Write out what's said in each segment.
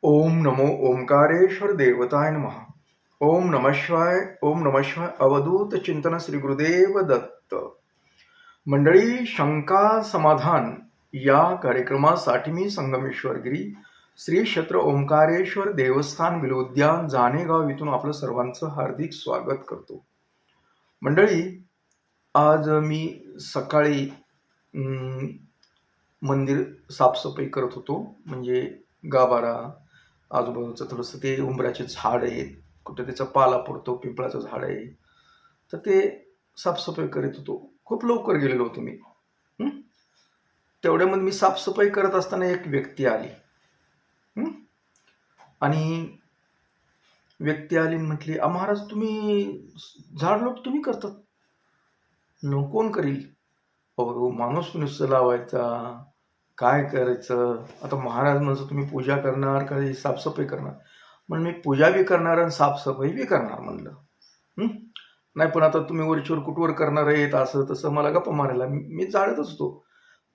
ओम नमो ओंकारेश्वर देवताय नमः. ओम नमः शिवाय. ओम नमः शिवाय. अवधूत चिंतन श्री गुरुदेव दत्त. मंडळी, शंका समाधान या कार्यक्रमासाठी मी संगमेश्वरगिरी श्री क्षेत्र ओंकारेश्वर देवस्थान विलोद्यान जानेगाव इथून आपलं सर्वांचं हार्दिक स्वागत करतो. मंडळी, आज मी सकाळी मंदिर साफसफाई करत होतो. म्हणजे गाभारा, आजूबाजूचं थोडंसं ते उंबराचे झाड आहेत, कुठे त्याचा पाला पडतो, पिंपळाचं झाड आहे, तर ते साफसफाई करत होतो. खूप लवकर गेलेलो होतो मी. तेवढ्यामध्ये मी साफसफाई करत असताना एक व्यक्ती आली. आणि व्यक्ती आली म्हटली, महाराज तुम्ही झाड लोक तुम्ही करतात? कोण करील? अहो, माणूस नुसतं लावायचा, काय करायचं? आता महाराज म्हणजे तुम्ही पूजा करणार का साफसफाई करणार? म्हणून मी पूजा बी करणार आणि साफसफाई बी करणार म्हणलं. नाही, पण आता तुम्ही वरचीवर कुठवर करणार आहेत असं तसं मला गप्पा मारायला मी झाडतच होतो.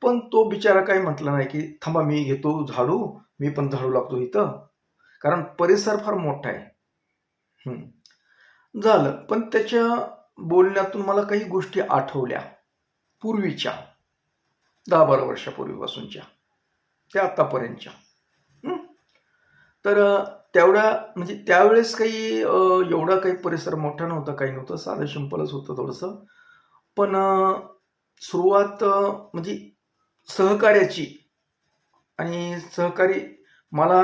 पण तो बिचारा काय म्हटला नाही की थांबा मी घेतो झाडू, मी पण झाडू लागतो इथं, कारण परिसर फार मोठा आहे. झालं. पण त्याच्या बोलण्यातून मला काही गोष्टी आठवल्या पूर्वीच्या, 10-12 वर्षापूर्वीपासूनच्या, त्या आतापर्यंतच्या. तर तेवढ्या म्हणजे त्यावेळेस काही एवढा काही परिसर मोठा नव्हता, काही नव्हतं, साधं सिंपलच होतं थोडंसं. पण सुरुवात म्हणजे सहकार्याची, आणि सहकारी मला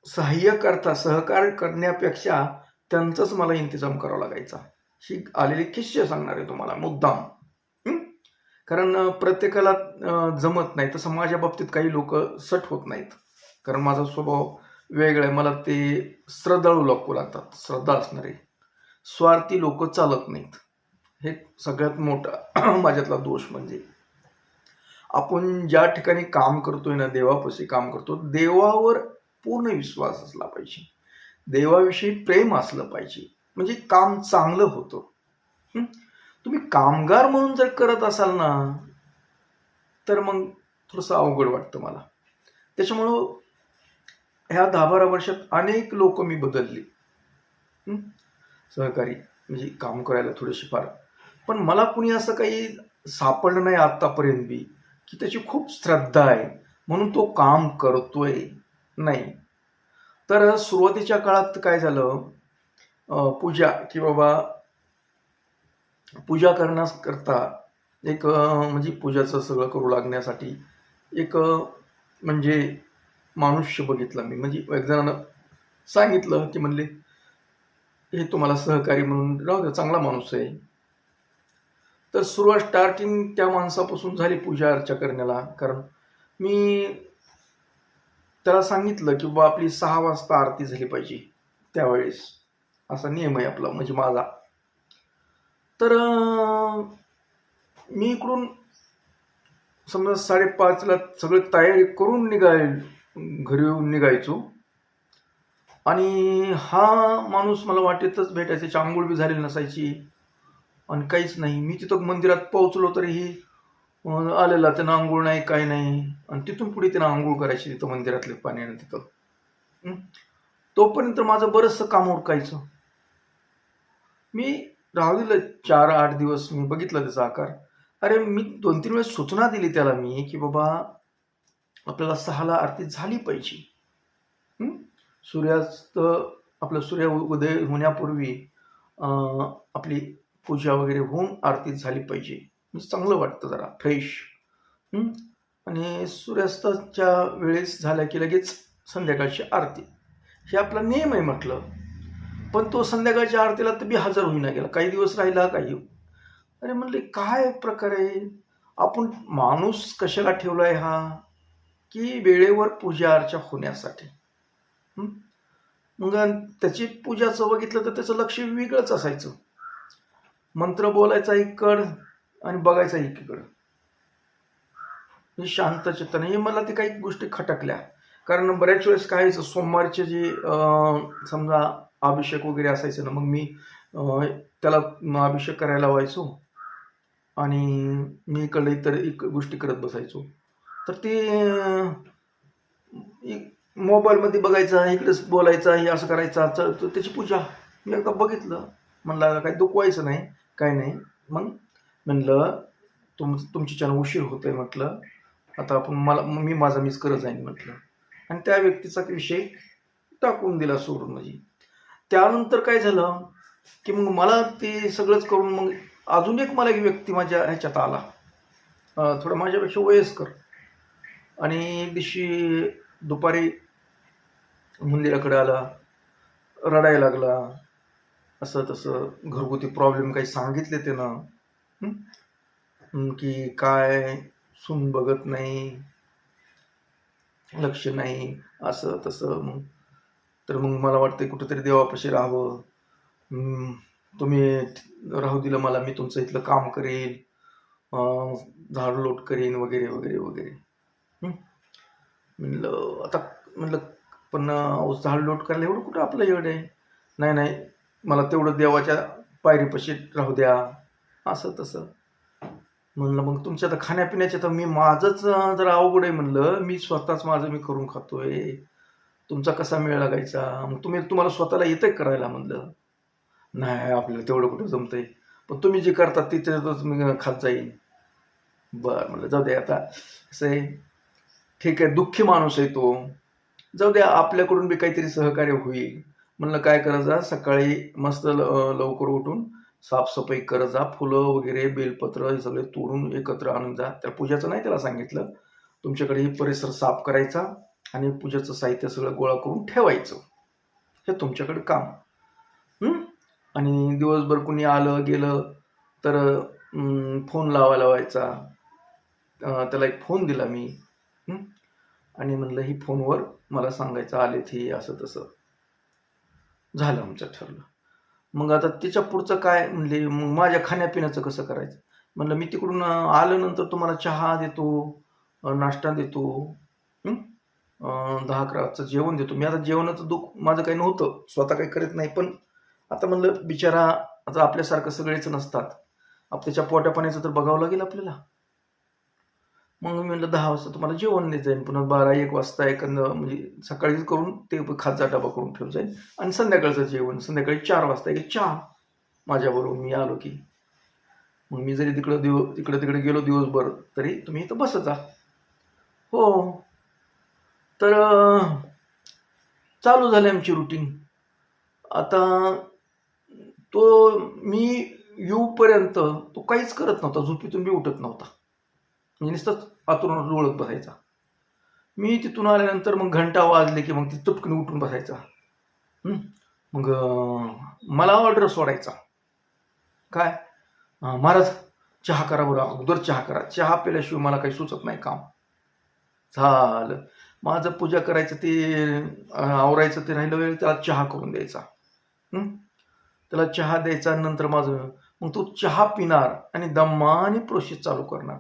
सहकार्य करण्यापेक्षा त्यांचाच मला इंतजाम करावा लागायचा. ही आलेली किस्से सांगणार आहे तुम्हाला मुद्दाम. कारण प्रत्येकाला जमत नाही. तसं माझ्या बाबतीत काही लोक सट होत नाहीत, कारण माझा स्वभाव वेगळा आहे. मला ते श्रद्धाळू लोक लागतात, श्रद्धा असणारे. स्वार्थी लोक चालत नाहीत. हे सगळ्यात मोठा माझ्यातला दोष. म्हणजे आपण ज्या ठिकाणी काम करतोय ना, देवापाशी काम करतो, देवावर पूर्ण विश्वास असला पाहिजे, देवाविषयी प्रेम असलं पाहिजे, म्हणजे काम चांगलं होतं. तुम्ही कामगार म्हणून जर करत असाल ना, तर मग थोडंसं अवघड वाटतं मला. त्याच्यामुळं ह्या 10-12 वर्षात अनेक लोक मी बदलली, सहकारी म्हणजे काम करायला थोडीशी फार. पण मला कुणी असं काही सापडलं नाही आतापर्यंत बी की त्याची खूप श्रद्धा आहे म्हणून तो काम करतोय. नाही. तर सुरुवातीच्या काळात काय झालं, पूजा की बाबा पूजा करण्याकरता एक म्हणजे पूजाचं सगळं करू लागण्यासाठी एक म्हणजे मनुष्य बघितला मी. म्हणजे एक जणांना सांगितलं की म्हणले हे तुम्हाला सहकारी म्हणून राहू द्या, चांगला माणूस आहे. तर सुरुवात स्टार्टिंग त्या माणसापासून झाली पूजा अर्चा करण्याला. कारण मी त्याला सांगितलं की बाबा आपली 6 वाजता आरती झाली पाहिजे त्यावेळेस, असा नियम आहे आपला, म्हणजे माझा. तर मी इकडून समजा 5:30ला सगळं तयारी करून घरी येऊन निघायचो. आणि हा माणूस मला वाटेतच भेटायचा. त्याची आंघोळ बी झालेली नसायची आणि काहीच नाही. मी तिथं मंदिरात पोहोचलो तरीही आलेला, त्यानं आंघोळ नाही, काही नाही. आणि तिथून पुढे त्यानं आंघोळ करायची तिथं मंदिरातले पाण्यानं तिथं. तोपर्यंत माझं बरंचसं काम उरकायचं. मी राहू दिलं 4-8 दिवस. मी बघितलं त्याचा आकार. अरे, मी 2-3 वेळेस सूचना दिली त्याला मी की बाबा आपल्याला 6ला आरती झाली पाहिजे. सूर्यास्त आपलं सूर्य उदय होण्यापूर्वी आपली पूजा वगैरे होऊन आरती झाली पाहिजे, म्हणजे चांगलं वाटतं जरा फ्रेश. आणि सूर्यास्ताच्या वेळेस झाल्या की लगेच संध्याकाळची आरती, हे आपला नियम आहे म्हटलं. पण तो संध्याकाळच्या आरतीला तर बी हजर होईना गेला. काही दिवस राहिला, काही. अरे म्हणले काय प्रकार आहे, आपण माणूस कशाला ठेवलाय हा, की वेळेवर पूजा अर्चा होण्यासाठी. मग त्याची पूजाचं बघितलं तर त्याचं लक्ष वेगळंच असायचं. मंत्र बोलायचा एकीकडं आणि बघायचा एकीकडं, शांत चित्ताने. हे मला ते काही गोष्टी खटकल्या. कारण बऱ्याच वेळेस काय सोमवारचे जे समजा अभिषेक वगैरे असायचं ना, मग मी त्याला अभिषेक करायला व्हायचो आणि मी इकडे इतर एक गोष्टी करत बसायचो. तर ते मोबाईलमध्ये बघायचा, इकडेच बोलायचा, हे असं करायचा, तर त्याची पूजा मी एकदा बघितलं. म्हणलं काही दुखवायचं नाही, काय नाही. मग म्हणलं तुमच्याच्यानं उशीर होतोय म्हटलं, आता आपण मी माझा मीच करत जाईन म्हटलं. आणि त्या व्यक्तीचा विषय टाकून दिला सोडून. म्हणजे त्यानंतर काय झालं की मग मला ते सगळंच करून मग अजून एक मला एक व्यक्ती माझ्या ह्याच्यात आला, थोडा माझ्यापेक्षा वयस्कर. आणि एक दिवशी दुपारी मंदिराकडे आला, रडायला लागला, असं तसं घरगुती प्रॉब्लेम काही सांगितले त्यानं, की काय सून बघत नाही, लक्ष नाही, असं तसं. मग तर मग मला वाटतं कुठेतरी देवापाशी राहावं, तुम्ही राहू दिलं मला, मी तुमचं इथलं काम करेल, झाडलोट करेन वगैरे वगैरे वगैरे. म्हणलं आता म्हणलं पण झाडलोट करायला एवढं कुठं आपलं एवढं आहे. नाही नाही, मला तेवढं देवाच्या पायरीपाशी राहू द्या, असं तसं. म्हणलं मग तुमच्या आता खाण्यापिण्याचे तर मी माझंच जरा अवघड आहे म्हणलं, मी स्वतःच माझं मी करून खातोय, तुमचा कसा मेळ लागायचा, मग तुम्हाला स्वतःला येतंय करायला. म्हणलं नाही, आपल्याला तेवढं कुठं जमतंय, पण तुम्ही जे करता तिथेच मी खात जाईन. बरं म्हणलं जाऊ दे, आता असं आहे, ठीक आहे, दुःखी माणूस आहे तो, जाऊ द्या, आपल्याकडून बी काहीतरी सहकार्य होईल. म्हणलं काय करायचं, सकाळी मस्त लवकर उठून साफसफाई करत जा, फुलं वगैरे बेलपत्र हे सगळे तोडून एकत्र आणून जा. त्या पूजाचं नाही त्याला सांगितलं, तुमच्याकडे ही परिसर साफ करायचा आणि पूजेचं साहित्य सगळं गोळा करून ठेवायचं, हे तुमच्याकडे काम. आणि दिवसभर कुणी आलं गेलं तर फोन लावायचा. त्याला एक फोन दिला मी, आणि म्हणलं ही फोनवर मला सांगायचं आले ते असं तसं. झालं आमचं ठरलं. मग आता त्याच्या पुढचं काय म्हणले, मग माझ्या खाण्यापिण्याचं कसं करायचं. म्हणलं मी तिकडून आल्यानंतर तुम्हाला चहा देतो, नाश्ता देतो, 10-11 जेवण देतो. मी आता जेवणाचं दुःख माझं काही नव्हतं, स्वतः काही करत नाही, पण आता म्हणलं बिचारा, आता आपल्यासारखं सगळेच नसतात, त्याच्या पोटापाण्याचं तर बघावं लागेल आपल्याला. मग मी म्हणलं 10 वाजता तुम्हाला जेवण देत जाईन, पुन्हा 12-1 वाजता एखादं म्हणजे सकाळीच करून ते खाजा डबा करून ठेवून जाईल, आणि संध्याकाळचं जेवण संध्याकाळी 4 वाजता एक चहा माझ्याबरोबर मी आलो की. मग मी जरी तिकडे गेलो दिवसभर तरी तुम्ही इथं बसत जा. हो. तर चालू झाली आमची रुटीन. आता तो मी येऊपर्यंत तो काहीच करत नव्हता, झोपेतून बी उठत नव्हता, म्हणजे नुसतंच आतून लोळत बसायचा. मी तिथून आल्यानंतर मग घंटा वाजले की मग ती चटकन उठून बसायचा. मग मला ऑर्डर सोडायचा, काय महाराज चहा करा बरं, अगोदर चहा करा, चहा पिल्याशिवाय मला काही सुचत नाही काम. झालं माझं पूजा करायचं ते आवरायचं, ते राहिलं वेळ त्याला चहा करून द्यायचा. त्याला चहा द्यायचा, नंतर माझं मग तो चहा पिणार आणि दमाने प्रोसेस चालू करणार.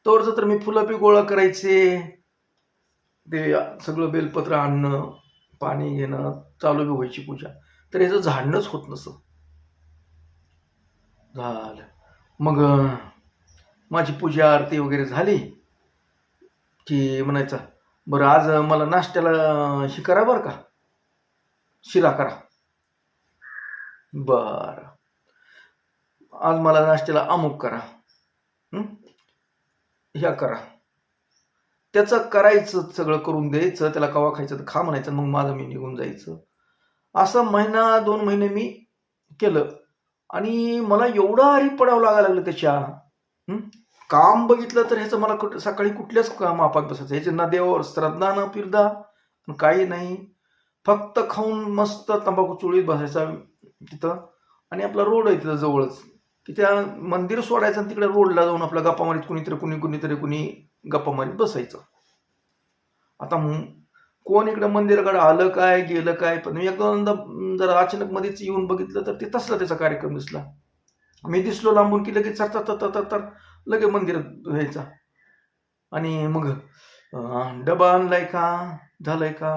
तोवरचं तर मी फुलं बी गोळा करायचे, ते सगळं बेलपत्र आणणं, पाणी घेणं, चालू बी व्हायची पूजा. तर याचं झाडणंच होत नसं. झालं मग माझी पूजा आरती वगैरे झाली की म्हणायचा, बरं आज मला नाश्त्याला ही करा बरं का, शिरा करा. बर, आज मला नाश्त्याला अमुक करा, ह्या करा. त्याचं करायचं, सगळं करून द्यायचं, त्याला कवा खायचं तर खा म्हणायचं, मग माझं मी निघून जायचं. असं 1-2 महिने मी केलं, आणि मला एवढं आरी पडावं लागायला लागलं त्याच्या. काम बघितलं तर ह्याचं मला सकाळी कुठल्याच मापात बसायचं, ह्याचे ना देवावर श्रद्धा ना फिरदा काही नाही, फक्त खाऊन मस्त तंबाखू चोळीत बसायचा तिथं. आणि आपला रोड आहे तिथं जवळच, की त्या मंदिर सोडायचं आणि तिकडे रोडला जाऊन आपला गप्पा मारीत कुणी गप्पा मारीत बसायचं. आता कोण इकडे मंदिराकडे आलं काय गेलं काय, पण मी एकदा जरा अचानक मध्येच येऊन बघितलं तर ते तसला त्याचा कार्यक्रम दिसला. मी दिसलो लांबून की लगेच तर लगे मंदिरात व्हायचा. आणि मग डबा आणलाय का, झालंय का,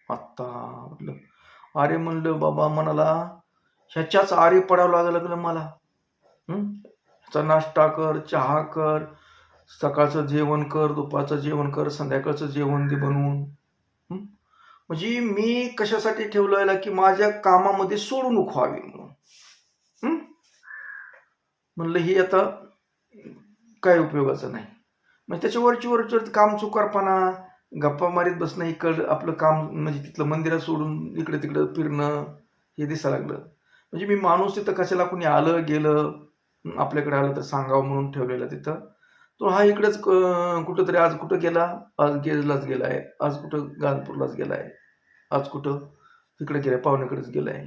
आत्ता म्हटलं. अरे म्हणलं बाबा, मनाला ह्याच्याच आरी पडावं लागलं मला. ह्याचा नाश्ता कर, चहा कर, सकाळचं जेवण कर, दुपारचं जेवण कर, संध्याकाळचं जेवण दे बनवून. म्हणजे मी कशासाठी ठेवलं याला, की माझ्या कामामध्ये सोडवणूक व्हावी म्हणून. हं? म्हणलं ही आता काय उपयोगाचं नाही. मग त्याच्या वरची काम चुकारपणा, गप्पा मारीत बसणं, इकडं आपलं काम म्हणजे तिथलं मंदिरात सोडून इकडे तिकडं फिरणं हे दिसायला लागलं. म्हणजे मी माणूस तिथं कशाला कोणी आलं गेलं आपल्याकडे आलं तर सांगावं म्हणून ठेवलेलं तिथं. तो हा इकडेच कुठंतरी आज कुठं गेला, आज गेलाच गेलाय, आज कुठं गाणपूरलाच गेलाय, आज कुठं तिकडे गेलाय, पाहुण्याकडेच गेलाय,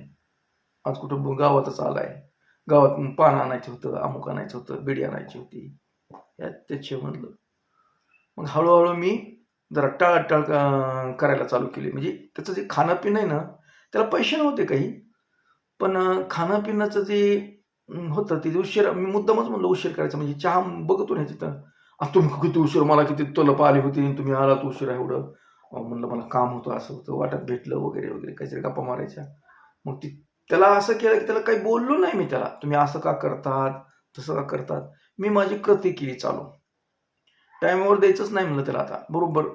आज कुठं गावातच आलाय, गावात पान आणायचं होतं, अमुक आणायचं होतं, बिडी आणायची होती, यात त्याचे म्हणलं. मग हळूहळू मी जरा टाळाटाळ करायला चालू केली. म्हणजे त्याचं जे खाणं-पिणं आहे ना, त्याला पैसे नव्हते काही. पण खाणं-पिण्याचं जे होतं ते उशीर मी मुद्दामच म्हणलं उशीर करायचा. म्हणजे चहा बघतो ना तिथं, तुम्ही किती उशीर, मला किती तलप आली होती आणि तुम्ही आलात उशिरा एवढं. म्हणलं मला काम होतं, असं होतं, वाटत भेटलं वगैरे, वगैरे काहीतरी गप्पा मारायच्या. मग त्याला असं केलं की त्याला काही बोललो नाही मी त्याला. तुम्ही असं का करतात, तसं का करतात? मी माझी कृती केली चालू. टाईमावर द्यायचंच नाही म्हणलं त्याला आता. बरोबर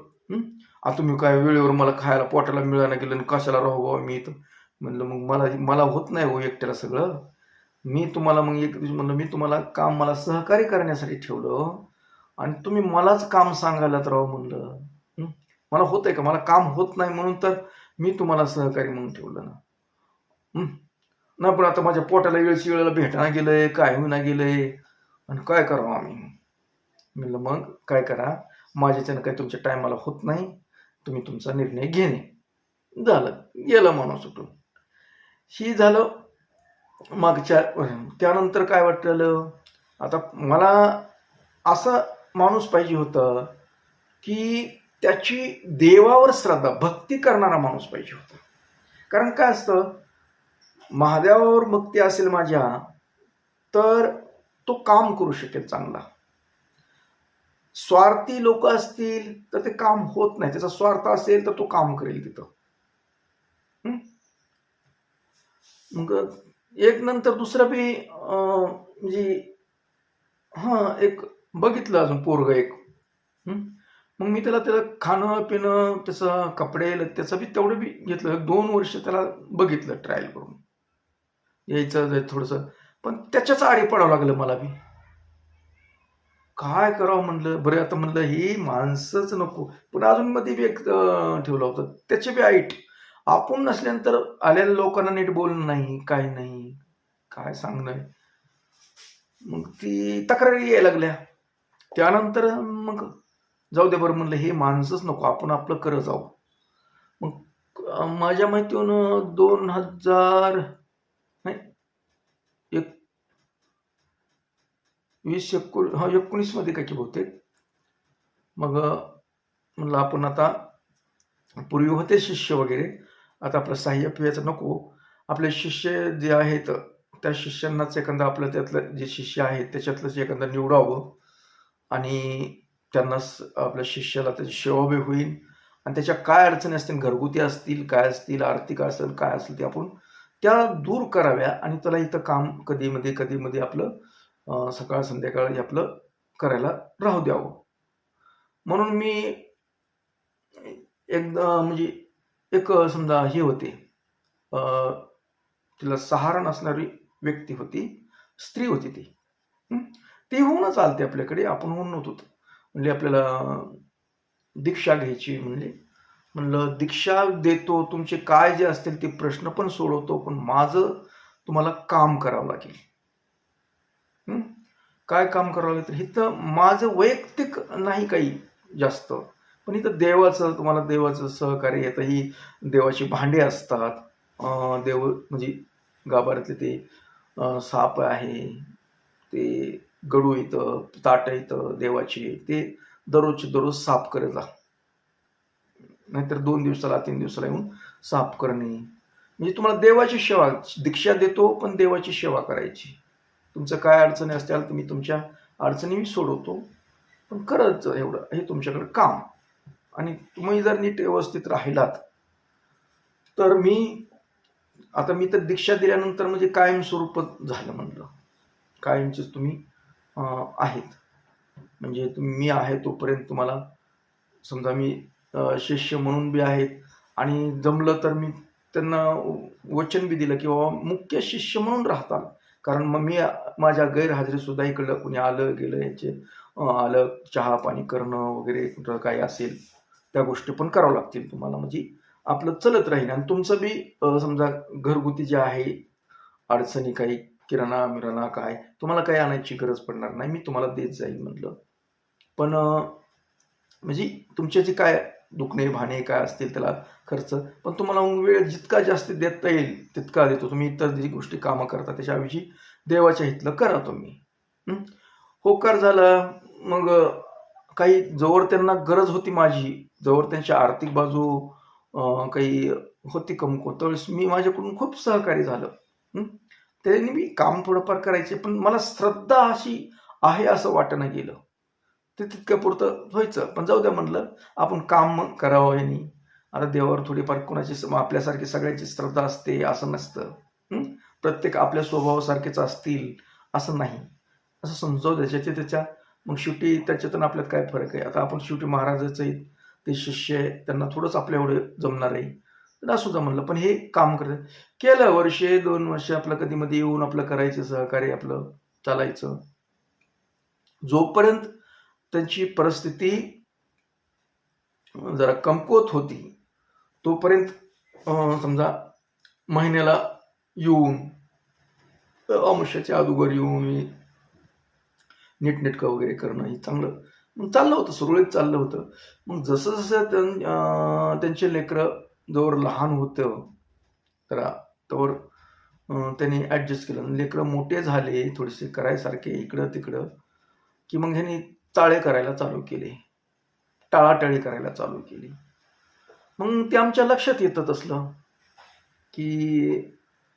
तुम्ही काय वेळेवर मला खायला पोटाला मिळालं गेलं आणि कशाला राहू बाबा मी इथं. म्हणलं मग मला मला होत नाही हो एकट्याला सगळं. मी तुम्हाला मग एक दिवशी म्हणलं मी तुम्हाला काम मला सहकार्य करण्यासाठी ठेवलं आणि तुम्ही मलाच काम सांगायलात राव म्हणलं. मला होतंय का? मला काम होत नाही म्हणून तर मी तुम्हाला सहकारी म्हणून ठेवलं ना. नाही पण आता माझ्या पोटाला वेळेला भेटना गेलंय, काय होईना गेलंय आणि काय करावं आम्ही? म्हणलं मग काय करा, माझ्याच्यानं काही तुमच्या टायमाला होत नाही, तुम्ही तुमचा निर्णय घेणे. झालं, गेला माणूस सुटून. ही झालं मागच्या. त्यानंतर काय वाटलं, आता मला असा माणूस पाहिजे होता, की त्याची देवावर श्रद्धा, भक्ती करणारा माणूस पाहिजे होता. कारण काय असतं, महादेवावर भक्ती असेल माझ्या, तर तो काम करू शकेल चांगला. स्वार्थी लोक असतील तर ते काम होत नाही. त्याचा स्वार्थ असेल तर तो काम करेल तिथं. मग एक नंतर दुसरं बी म्हणजे एक बघितलं अजून पोरग एक. मग मी त्याला खाणं पिणं त्याचं कपडे त्याचं बी तेवढं बी घेतलं. 2 वर्ष त्याला बघितलं ट्रायल करून, यायचं थोडंसं. पण त्याच्याच आडी पडावं लागलं मला बी. काय करावं म्हणलं. बरं आता म्हणलं ही माणसंच नको. पण अजून मध्ये बी एक ठेवलं होतं, त्याचे बी ऐट. आपण नसल्यानंतर आलेल्या लोकांना नीट बोलणं नाही, काय नाही, काय सांगणं. मग ती तक्रारी यायला लागल्या. त्यानंतर मग जाऊ दे बरं म्हणलं, हे माणसंच नको, आपण आपलं करत जाऊ. मग माझ्या माहितीनं 2000 नाही 19 मध्ये काय की बहुतेक. मग म्हणलं आपण आता, पूर्वी होते शिष्य वगैरे, आता आपलं सहाय्य पियाचं नको. आपले शिष्य जे आहेत त्या शिष्यांनाच एखादा आपलं त्यातलं जे शिष्य आहेत त्याच्यातलंच एखादं निवडावं आणि त्यांना आपल्या शिष्याला त्याची सेवा बी होईल आणि त्याच्या काय अडचणी असतील, घरगुती असतील, काय असतील, आर्थिक असेल, काय असेल ते आपण त्या दूर कराव्या आणि त्याला इथं काम कधीमध्ये आपलं सकाळ संध्याकाळ हे आपलं करायला राहू द्यावं. म्हणून मी एकदा म्हणजे एक समजा हे होते, तिला सहारा नसणारी व्यक्ती होती, स्त्री होती ती. ती होऊनच आलते आपल्याकडे, आपण होऊन नव्हतो. म्हणजे आपल्याला दीक्षा घ्यायची म्हणलं दीक्षा देतो, तुमचे काय जे असतील ते प्रश्न पण सोडवतो, पण माझं तुम्हाला काम करावं लागेल. काय काम करावं लागेल तर इथं माझं वैयक्तिक नाही काही जास्त, पण इथं तुम्हाला देवाचं सहकार्य येतं. ही देवाची भांडी असतात, देव म्हणजे गाभाऱ्यातले ते साप आहे, ते गडू येतं, ताट येतं देवाची, ते दररोज साफ करत जा. नाहीतर 2 दिवसाला 3 दिवसाला येऊन साफ करणे. म्हणजे तुम्हाला देवाची सेवा, दीक्षा देतो पण देवाची सेवा करायची. तुमचं काय अडचणी असतील तुम्ही तुमच्या अडचणी मी सोडवतो, पण करत एवढं हे तुमच्याकडे काम. आणि तुम्ही जर नीट व्यवस्थित राहिलात तर मी तर दीक्षा दिल्यानंतर म्हणजे कायमस्वरूप झालं म्हणलं. कायमचेच तुम्ही आहेत. म्हणजे मी आहे तोपर्यंत तुम्हाला समजा मी शिष्य म्हणून बी आहेत आणि जमलं तर मी त्यांना वचन बी दिलं की बाबा मुख्य शिष्य म्हणून राहताल. कारण मग मी माझ्या गैरहजेरीसुद्धा इकडं कुणी आलं गेलं याचे आलं चहा पाणी करणं वगैरे कुठं काही असेल त्या गोष्टी पण करावं लागतील तुम्हाला. म्हणजे आपलं चलत राहील आणि तुमचं बी समजा घरगुती जे आहे अडचणी काही किराणा मिराणा काय तुम्हाला काही आणायची गरज पडणार नाही. मी तुम्हाला देत जाईल म्हटलं. पण म्हणजे तुमचे जे काय दुखणे भाणे काय असतील त्याला खर्च, पण तुम्हाला वेळ जितका जास्त देता येईल तितका देतो. तुम्ही इतर जी गोष्टी कामं करता त्याच्याऐवजी देवाच्या हितलं करा तुम्ही. होकार झाला. मग काही जोवर त्यांना गरज होती माझी, जोवर त्यांची आर्थिक बाजू काही होती कमकुवत, त्यावेळेस मी माझ्याकडून खूप सहकार्य झालं. त्यांनी मी काम थोडंफार करायचे, पण मला श्रद्धा अशी आहे असं वाटणं गेलं. ते तितक्या पुरतं व्हायचं. पण जाऊ द्या म्हटलं, आपण काम करावं ह्यानी. आता देवावर थोडीफार कोणाची आपल्यासारखी सगळ्यांची श्रद्धा असते असं नसतं. प्रत्येक आपल्या स्वभावासारखेच असतील असं नाही. असं समजावं त्याच्या त्याच्या. मग शेवटी त्याच्यातून आपल्यात काय फरक आहे. आता आपण शेवटी महाराजाचं आहेत, ते शिष्य आहे, त्यांना थोडंच आपल्या एवढं जमणार आहे. तर असू द्या म्हणलं. पण हे काम करत केलं वर्षे 2 वर्ष आपलं कधी-मधी येऊन आपलं करायचं सहकार्य आपलं चालायचं. जोपर्यंत त्यांची परिस्थिती जरा कमकुवत होती तोपर्यंत समजा महिन्याला येऊन अमावास्येच्या अगोदर येऊन नीटनेटकं वगैरे करणं हे चांगलं मग चाललं होतं, सुरळीत चाललं होतं. मग जसं जसं त्यांचे लेकरं जोवर लहान होतं तोवर त्यांनी ॲडजस्ट केलं. लेकरं मोठे झाले थोडेसे करायसारखे इकडं तिकडं की मग ह्यांनी चाळे करायला चालू केले, टाळाटाळी करायला चालू केली. मग ते आमच्या लक्षात येतं तसलं की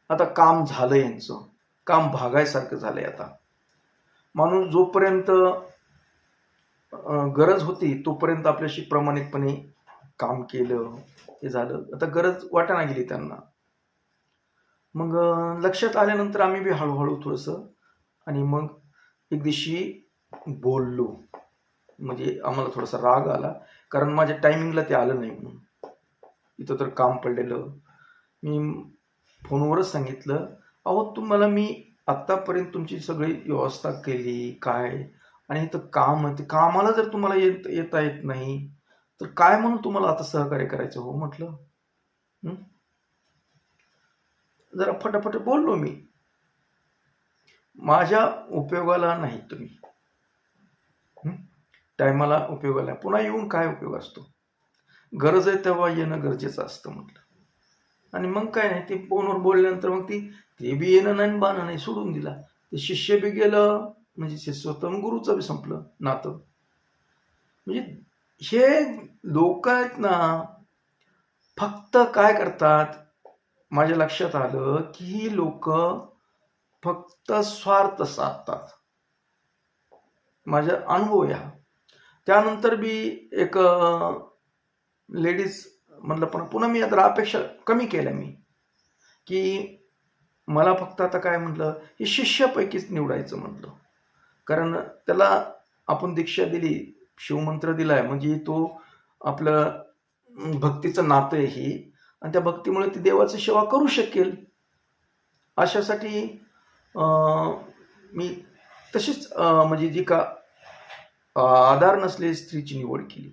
आता काम झालं यांचं, काम भागायसारखं झालंय. आता माणूस जोपर्यंत गरज होती तोपर्यंत आपल्याशी प्रामाणिकपणे काम केलं, हे झालं. आता गरज वाटाणा गेली त्यांना. मग लक्षात आल्यानंतर आम्ही बी हळूहळू थोडंसं आणि मग एक दिवशी बोललो. म्हणजे आम्हाला थोडासा राग आला कारण माझ्या टायमिंगला ते आलं नाही म्हणून. इथं तर काम पडलेलं. मी फोनवरच सांगितलं, अहो तुम्हाला मी आत्तापर्यंत तुमची सगळी व्यवस्था केली काय आणि इथं काम आहे, ते कामाला जर तुम्हाला येता येत नाही तर काय म्हणून तुम्हाला आता सहकार्य करायचं हो म्हटलं. जरा फटाफट बोललो मी. माझ्या उपयोगाला नाही तुम्ही, टायमाला उपयोगाला. पुन्हा येऊन काय उपयोग असतो. गरज आहे तेव्हा येणं गरजेचं असतं म्हटलं. आणि मग काय नाही, ते फोनवर बोलल्यानंतर मग ते बी येणं नाही बाणं नाही सोडून दिला. ते शिष्य बी गेलं, म्हणजे शिष्य होतं, गुरुचं बी संपलं नातं. म्हणजे हे लोक आहेत ना, फक्त काय करतात, माझ्या लक्षात आलं की ही लोक फक्त स्वार्थ साधतात. माझा अनुभव या. त्यानंतर बी एक लेडीज म्हणलं, पण पुन्हा मी आता अपेक्षा कमी केल्या मी की मला फक्त आता काय म्हटलं, हे शिष्यापैकीच निवडायचं म्हटलं. कारण त्याला आपण दीक्षा दिली, शिवमंत्र दिलाय, म्हणजे तो आपलं भक्तीचं नातं आहे ही, आणि त्या भक्तीमुळे ती देवाची सेवा करू शकेल. अशासाठी मी तशीच म्हणजे जी का आधार नसलेली स्त्रीची निवड केली.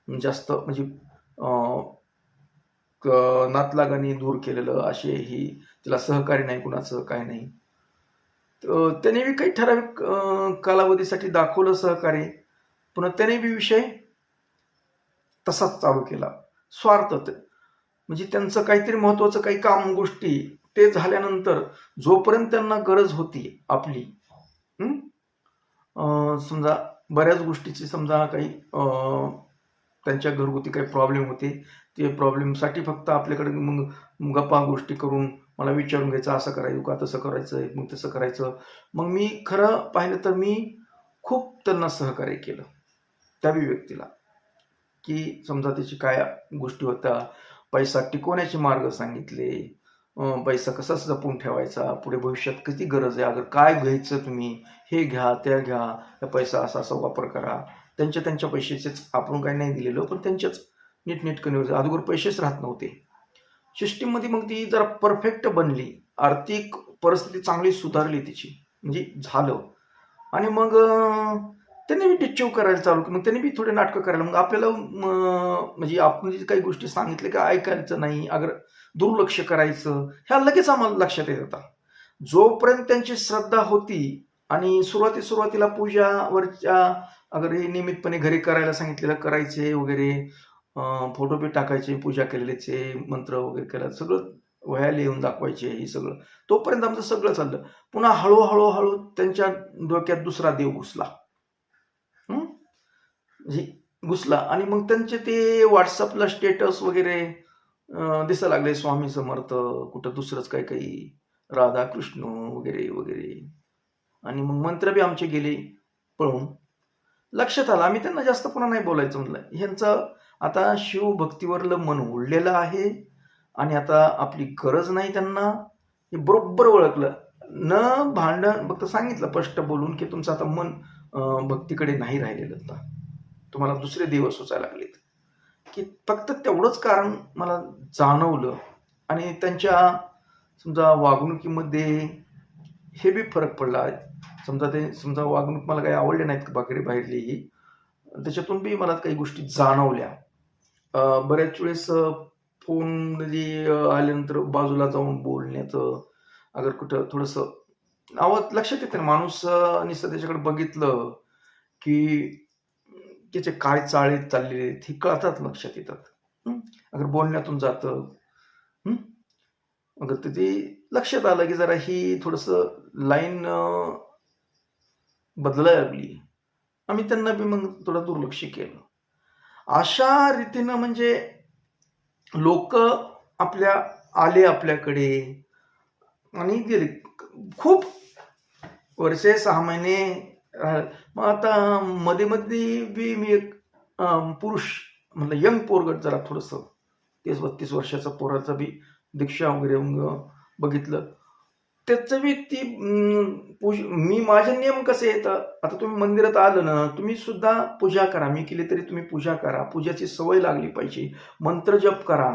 जास्त म्हणजे नातलागाने दूर केलेलं असे ही, तिला सहकार्य नाही कुणाचं काय नाही. त्याने बी काही ठराविक कालावधीसाठी दाखवलं सहकार्य, पुन्हा त्याने बी विषय तसाच चालू केला. स्वार्थ, म्हणजे त्यांचं काहीतरी महत्वाचं काही काम गोष्टी ते झाल्यानंतर जोपर्यंत त्यांना गरज होती आपली, समजा बऱ्याच गोष्टीची, समजा काही त्यांच्या घरगुती काही प्रॉब्लेम होते, ते प्रॉब्लेमसाठी फक्त आपल्याकडे मग गप्पा गोष्टी करून मला विचारून घ्यायचं, असं करायचं का तसं करायचं, मग तसं करायचं. मग मी खरं पाहिलं तर मी खूप त्यांना सहकार्य केलं त्या व्यक्तीला, की समजा त्याची काय गोष्टी होत्या, पैसा टिकवण्याचे मार्ग सांगितले, पैसा कसा जपून ठेवायचा, पुढे भविष्यात किती गरज आहे, अगर काय घ्यायचं तुम्ही हे घ्या त्या घ्या, पैसा असा असा वापर करा. त्यांच्या पैशाचेच आपण काही नाही दिलेलं, पण त्यांच्याच नीटनेटकं नियोजन. अगोदर पैसेच राहत नव्हते. सिस्टीममध्ये मग ती जरा परफेक्ट बनली. आर्थिक परिस्थिती चांगली सुधारली तिची. म्हणजे झालं. आणि मग त्यांनी बी टिच्चव करायला चालू केलं. मग त्यांनी बी थोडे नाटकं करायला. मग आपल्याला म्हणजे आपण जे काही गोष्टी सांगितल्या की ऐकायचं नाही, अगर दुर्लक्ष करायचं, ह्या लगेच आम्हाला लक्षात येत होता. जोपर्यंत त्यांची श्रद्धा होती आणि सुरुवातीला पूजावरच्या अगर हे नियमितपणे घरी करायला सांगितलेलं करायचे वगैरे, फोटो बी टाकायचे, पूजा केलेल्याचे, मंत्र वगैरे केलं, सगळं वह्या लिहून दाखवायचे, हे सगळं. तोपर्यंत आमचं सगळं चाललं. पुन्हा हळूहळू त्यांच्या डोक्यात दुसरा देव घुसला. म्हणजे घुसला आणि मग त्यांचे ते व्हॉट्सअपला स्टेटस वगैरे दिसायला लागले, स्वामी समर्थ, कुठं दुसरंच काही राधा कृष्ण वगैरे वगैरे. आणि मग मंत्र बी आमचे गेले पळून. लक्षात आलं, आम्ही त्यांना जास्त पुन्हा नाही बोलायचं म्हणलं. ह्यांचं आता शिवभक्तीवरलं मन उडलेलं आहे आणि आता आपली गरज नाही त्यांना, हे बरोबर ओळखलं. न भांडण, फक्त सांगितलं स्पष्ट बोलून की तुमचं आता मन भक्तीकडे नाही राहिलेलं, आता तुम्हाला दुसरे दिवस सुचायला लागलेत. की फक्त तेवढंच कारण मला जाणवलं. आणि त्यांच्या समजा वागणुकीमध्ये हे बी फरक पडला. समजा वागणूक मला काही आवडले नाहीत बाहेरली, त्याच्यातून बी मला काही गोष्टी जाणवल्या. बऱ्याच वेळेस फोन आल्यानंतर बाजूला जाऊन बोलण्याचं, अगर कुठं थोडंसं आवाज लक्षात येतं, माणूस नुसतं त्याच्याकडे बघितलं की त्याचे काय चाळे चाललेले हे कळतात, लक्षात येतात. अगर बोलण्यातून जातं, अगर ते लक्षात आलं की जरा ही थोडंसं लाईन बदलायला लागली, आम्ही त्यांना बी मग थोडं दुर्लक्ष केलं. अशा रीतीनं म्हणजे लोक आले आपल्याकडे आणि गेले. खूप वर्षे 6 महिने. मग आता मध्ये बी मी एक पुरुष म्हणलं, यंग पोरगट, जरा थोडंसं 30-32 वर्षाचा पोराचा बी दीक्षा वगैरे बघितलं. त्याचं बी ती मी माझे नियम कसे येतात, आता तुम्ही मंदिरात आलं ना, तुम्ही सुद्धा पूजा करा. मी केली तरी तुम्ही पूजा करा. पूजाची सवय लागली पाहिजे. मंत्र जप करा.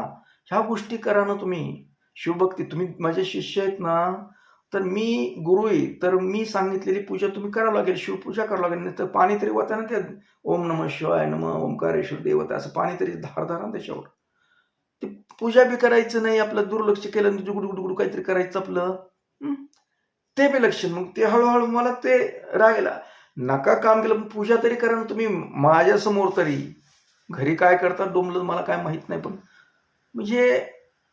ह्या गोष्टी करा ना तुम्ही. शिवभक्ती, तुम्ही माझे शिष्य आहेत ना, तर मी गुरु आहे, तर मी सांगितलेली पूजा तुम्ही करावं लागेल. शिवपूजा करावं लागेल. नाही तर पाणी तरी वाचा ना, त्या ओम नमः शिवाय नमः, ओंकारेश्वर देवता, असं पाणी तरी धार ना त्याच्यावर. ते पूजा बी करायचं नाही, आपलं दुर्लक्ष केलं, जुगडू काहीतरी करायचं आपलं. ते बी लक्ष. मग ते हळूहळू मला ते राहिला. नका काम केलं, पूजा तरी करा ना तुम्ही माझ्या समोर तरी. घरी काय करतात डोंबलं मला काय माहित नाही, पण म्हणजे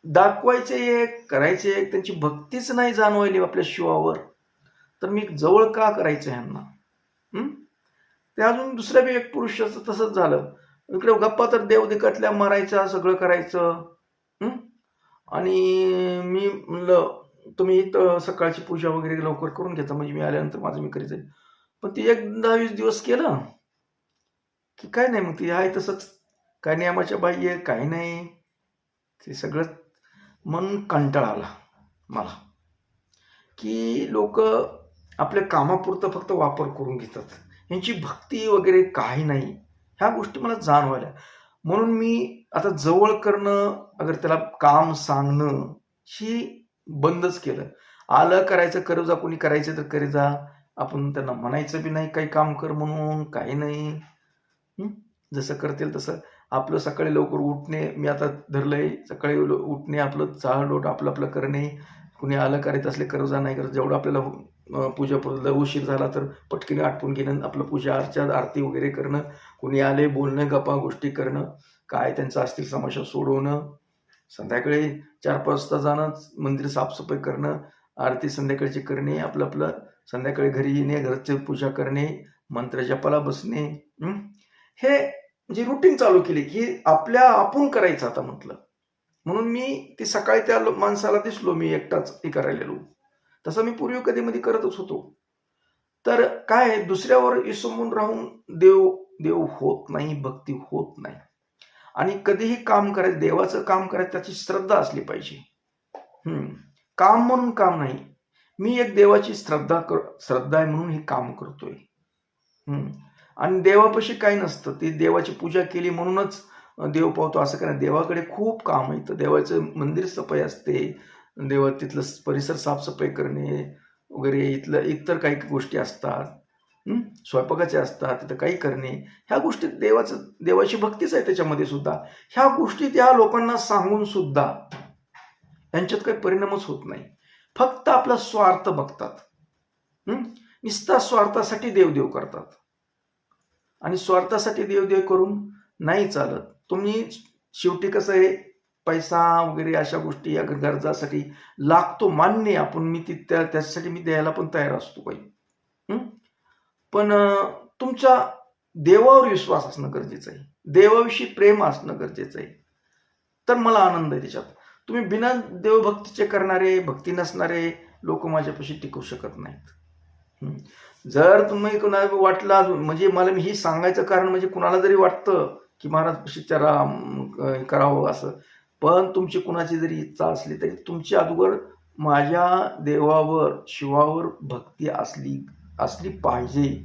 दाखवायचे एक, करायचे एक, त्यांची भक्तीच नाही जाणवायली आपल्या शिवावर, तर मी जवळ का करायचं ह्यांना? ते अजून दुसऱ्या बी एक पुरुषाचं तसंच झालं. इकडे गप्पा तर देवदिकातल्या मारायचा, सगळं करायचं. आणि मी म्हणलं तुम्ही सकाळची पूजा वगैरे लवकर करून घेता, म्हणजे मी आल्यानंतर माझं मी करीत जाईल. पण ती 10-20 दिवस केलं की काय नाही, मग ती आहे तसंच, काय नियमाच्या बाह्य, काही नाही. ते सगळं मन कंटाळा आला मला की लोक आपल्या कामापुरतं फक्त वापर करून घेतात, यांची भक्ती वगैरे काही नाही. ह्या गोष्टी मला जाणवायला. म्हणून मी आता जवळ करणं, अगर त्याला काम सांगणं, ही बंदच केलं. आलं करायचं, करू जा, कोणी करायचं तर करी जा. आपण त्यांना म्हणायचं बी नाही काही काम कर म्हणून, काही नाही. जसं करतील तसं. आपलं सकाळी लवकर उठणे, मी आता धरलंय, सकाळी उठणे, आपलं चाळलोट आपलं करणे. कुणी आलं करायचं असले करू जा, नाही करत. जेवढं आपल्याला पूजा उशीर झाला तर पटकीने आटपून घेणं, आपलं पूजा अर्चा, आरती वगैरे करणं. कुणी आले बोलणं, गप्पा गोष्टी करणं, काय त्यांचं असतील समस्या सोडवणं. संध्याकाळी 4-5 वाजता जाणं, मंदिर साफसफाई करणं, आरती संध्याकाळची करणे, आपलं संध्याकाळी घरी येणे, घरची पूजा करणे, मंत्र जपाला बसणे. हे म्हणजे रुटीन चालू केली की आपण करायचं आता म्हटलं. म्हणून मी ती सकाळी त्या माणसाला दिसलो, मी एकटाच हे करायला. तसं मी पूर्वी कधी करतच होतो. तर काय, दुसऱ्यावर विसंबून राहून देव होत नाही, भक्ती होत नाही. आणि कधीही काम करायचं, देवाचं काम करायचं, त्याची श्रद्धा असली पाहिजे. काम म्हणून काम नाही, मी एक देवाची श्रद्धा आहे म्हणून हे काम करतोय. आणि देवापाशी काही नसतं, ती देवाची पूजा केली म्हणूनच देव पावतो असं काय नाही. देवाकडे खूप काम आहे. तर देवाचं मंदिर सफाई असते, देवा तिथलं परिसर साफसफाई करणे वगैरे, इथलं इतर काही गोष्टी असतात, स्वयंपाकाचे असतात, तिथं काही करणे, ह्या गोष्टी देवाची भक्तीच आहे त्याच्यामध्ये सुद्धा. ह्या गोष्टी त्या लोकांना सांगून सुद्धा यांच्यात काही परिणामच होत नाही. फक्त आपला स्वार्थ बघतात. नुसता स्वार्थासाठी देवदेव करतात. आणि स्वार्थासाठी देवदेव करून नाही चालत. तुम्ही शेवटी कसं आहे, पैसा वगैरे अशा गोष्टी या गरजासाठी लागतो, मान्य आपण, मी त्यासाठी मी द्यायला पण तयार असतो काही. पण तुमचा देवावर विश्वास असणं गरजेचं आहे, देवाविषयी प्रेम असणं गरजेचं आहे. तर मला आनंद आहे त्याच्यात. तुम्ही बिना देवभक्तीचे करणारे, भक्ती नसणारे लोक माझ्यापाशी टिकू शकत नाहीत. जर तुम्ही कोणाला वाटलं, म्हणजे मला मी हे सांगायचं कारण म्हणजे कुणाला जरी वाटतं की महाराज करावं असं, पण तुमची कुणाची जरी इच्छा असली तरी तुमची अगोदर माझ्या देवावर, शिवावर भक्ती असली पाहिजे.